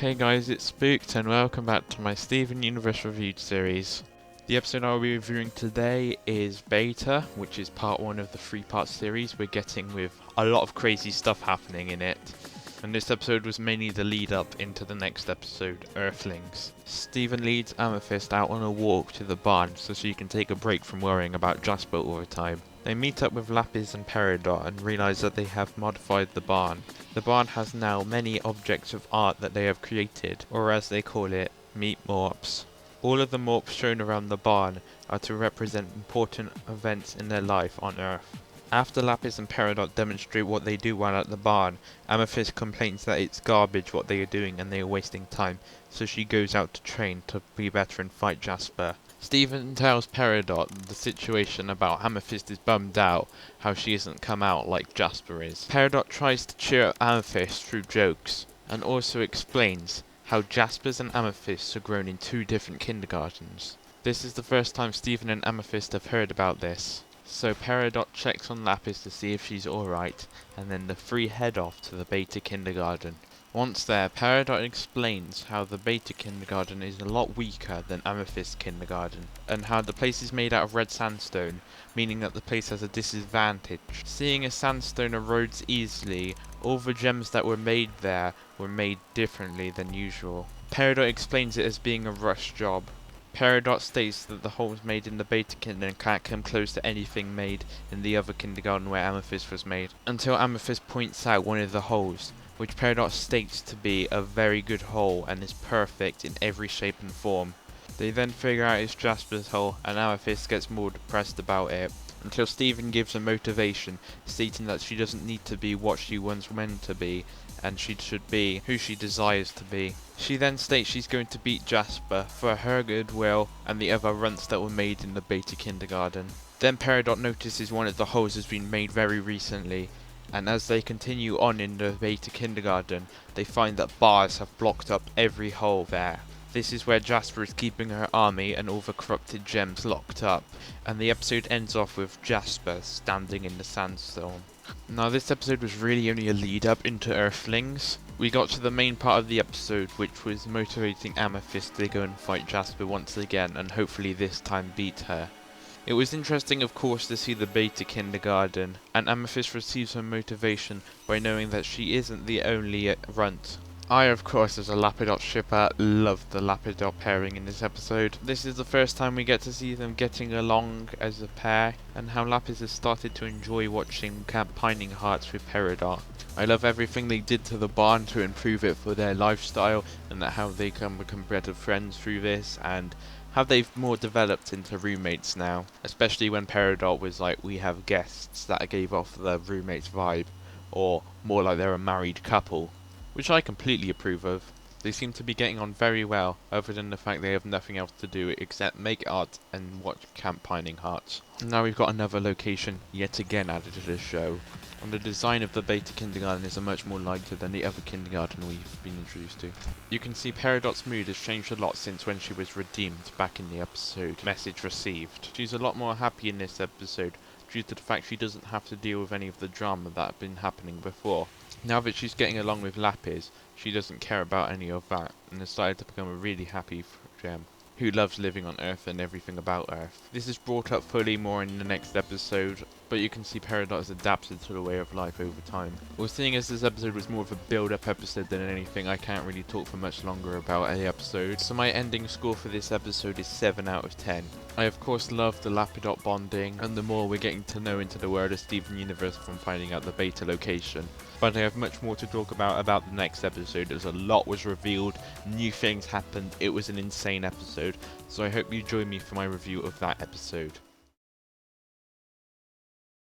Hey guys, it's Spooked and welcome back to my Steven Universe Reviewed series. The episode I'll be reviewing today is Beta, which is part 1 of the 3-part series we're getting with a lot of crazy stuff happening in it. And this episode was mainly the lead up into the next episode, Earthlings. Steven leads Amethyst out on a walk to the barn so she can take a break from worrying about Jasper all the time. They meet up with Lapis and Peridot and realise that they have modified the barn. The barn has now many objects of art that they have created, or as they call it, meat morphs. All of the morphs shown around the barn are to represent important events in their life on Earth. After Lapis and Peridot demonstrate what they do while at the barn, Amethyst complains that it's garbage what they are doing and they are wasting time, so she goes out to train to be better and fight Jasper. Steven tells Peridot the situation about Amethyst is bummed out, how she hasn't come out like Jasper is. Peridot tries to cheer up Amethyst through jokes, and also explains how Jasper's and Amethyst's are grown in 2 different kindergartens. This is the first time Steven and Amethyst have heard about this. So Peridot checks on Lapis to see if she's alright, and then the 3 head off to the Beta kindergarten. Once there, Peridot explains how the Beta kindergarten is a lot weaker than Amethyst kindergarten, and how the place is made out of red sandstone, meaning that the place has a disadvantage. Seeing as sandstone erodes easily, all the gems that were made there were made differently than usual. Peridot explains it as being a rush job. Peridot states that the holes made in the Beta kindergarten can't come close to anything made in the other kindergarten where Amethyst was made, until Amethyst points out one of the holes, which Peridot states to be a very good hole and is perfect in every shape and form. They then figure out it's Jasper's hole and Amethyst gets more depressed about it, until Steven gives her motivation, stating that she doesn't need to be what she once meant to be, and she should be who she desires to be. She then states she's going to beat Jasper for her goodwill and the other runts that were made in the Beta kindergarten. Then Peridot notices one of the holes has been made very recently, and as they continue on in the Beta kindergarten, they find that bars have blocked up every hole there. This is where Jasper is keeping her army and all the corrupted gems locked up, and the episode ends off with Jasper standing in the sandstorm. Now this episode was really only a lead up into Earthlings. We got to the main part of the episode, which was motivating Amethyst to go and fight Jasper once again and hopefully this time beat her. It was interesting of course to see the Beta kindergarten, and Amethyst receives her motivation by knowing that she isn't the only runt. I, of course, as a Lapidot shipper, loved the Lapidot pairing in this episode. This is the first time we get to see them getting along as a pair, and how Lapis has started to enjoy watching Camp Pining Hearts with Peridot. I love everything they did to the barn to improve it for their lifestyle, and that how they can become better friends through this, and how they've more developed into roommates now. Especially when Peridot was like, we have guests, that gave off the roommates vibe, or more like they're a married couple, which I completely approve of. They seem to be getting on very well, other than the fact they have nothing else to do except make art and watch Camp Pining Hearts. Now we've got another location yet again added to the show, and the design of the Beta kindergarten is a much more lighter than the other kindergarten we've been introduced to. You can see Peridot's mood has changed a lot since when she was redeemed back in the episode Message Received. She's a lot more happy in this episode, due to the fact she doesn't have to deal with any of the drama that had been happening before. Now that she's getting along with Lapis, she doesn't care about any of that, and has started to become a really happy gem, who loves living on Earth and everything about Earth. This is brought up fully more in the next episode, but you can see Peridot has adapted to the way of life over time. Well, seeing as this episode was more of a build-up episode than anything, I can't really talk for much longer about the episode, so my ending score for this episode is 7 out of 10. I of course love the Lapidot bonding, and the more we're getting to know into the world of Steven Universe from finding out the Beta location. But I have much more to talk about the next episode, as a lot was revealed, new things happened, it was an insane episode, so I hope you join me for my review of that episode.